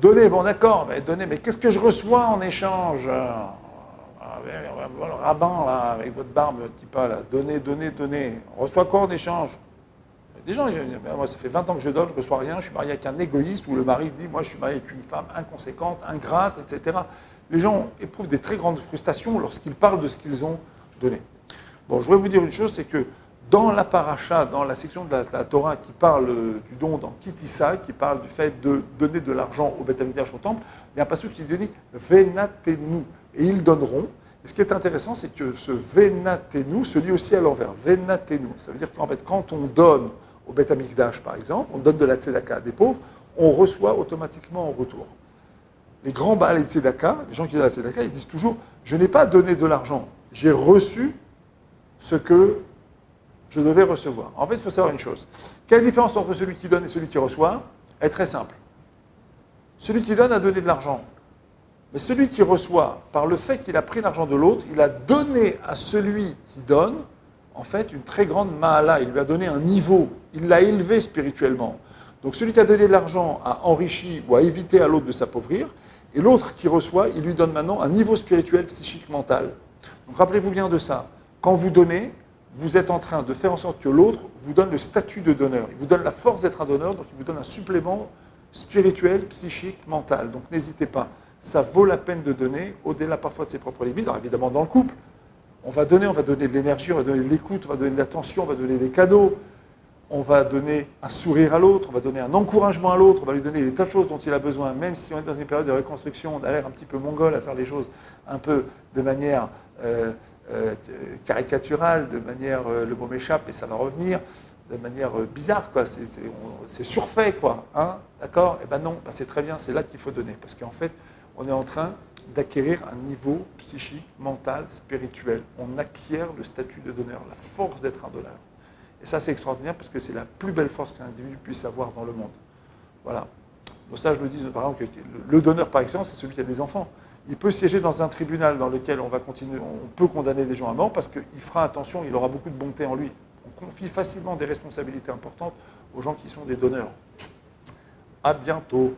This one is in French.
Donner, bon d'accord, mais donner, mais qu'est-ce que je reçois en échange? Le rabbin, là, avec votre barbe, petit pas, là, donner, donner, donner. On reçoit quoi en échange? Des gens, moi, ça fait 20 ans que je donne, je ne reçois rien, je suis marié avec un égoïste, où le mari dit, moi, je suis marié avec une femme inconséquente, ingrate, etc. Les gens éprouvent des très grandes frustrations lorsqu'ils parlent de ce qu'ils ont donné. Bon, je voudrais vous dire une chose, c'est que dans la paracha, dans la section de la Torah qui parle du don dans Kitissa, qui parle du fait de donner de l'argent au Beth Amikdash, au temple, il y a un passage qui dit « Venatenu » et ils donneront. Et ce qui est intéressant, c'est que ce Venatenu se lit aussi à l'envers. Venatenu. Ça veut dire qu'en fait, quand on donne au Beth Amikdash, par exemple, on donne de la tzedaka à des pauvres, on reçoit automatiquement en retour. Les grands Baal et tzedaka, les gens qui donnent la tzedaka, ils disent toujours « Je n'ai pas donné de l'argent, j'ai reçu ce que je devais recevoir. » En fait, il faut savoir une chose. Quelle est la différence entre celui qui donne et celui qui reçoit? Elle est très simple. Celui qui donne a donné de l'argent. Mais celui qui reçoit, par le fait qu'il a pris l'argent de l'autre, il a donné à celui qui donne, en fait, une très grande ma'ala. Il lui a donné un niveau. Il l'a élevé spirituellement. Donc celui qui a donné de l'argent a enrichi ou a évité à l'autre de s'appauvrir. Et l'autre qui reçoit, il lui donne maintenant un niveau spirituel, psychique, mental. Donc rappelez-vous bien de ça. Quand vous donnez, vous êtes en train de faire en sorte que l'autre vous donne le statut de donneur. Il vous donne la force d'être un donneur, donc il vous donne un supplément spirituel, psychique, mental. Donc n'hésitez pas. Ça vaut la peine de donner, au-delà parfois de ses propres limites. Alors évidemment, dans le couple, on va donner de l'énergie, on va donner de l'écoute, on va donner de l'attention, on va donner des cadeaux, on va donner un sourire à l'autre, on va donner un encouragement à l'autre, on va lui donner des tas de choses dont il a besoin, même si on est dans une période de reconstruction, on a l'air un petit peu mongol à faire les choses un peu de manière caricaturale, de manière, le mot m'échappe et ça va revenir, de manière bizarre, quoi. C'est surfait, quoi. Hein, d'accord? Eh ben non, ben c'est très bien, c'est là qu'il faut donner. Parce qu'en fait, on est en train d'acquérir un niveau psychique, mental, spirituel. On acquiert le statut de donneur, la force d'être un donneur. Et ça, c'est extraordinaire parce que c'est la plus belle force qu'un individu puisse avoir dans le monde. Voilà. Donc ça, je le dis, par exemple, que le donneur par excellence, c'est celui qui a des enfants. Il peut siéger dans un tribunal dans lequel on peut condamner des gens à mort parce qu'il fera attention, il aura beaucoup de bonté en lui. On confie facilement des responsabilités importantes aux gens qui sont des donneurs. À bientôt.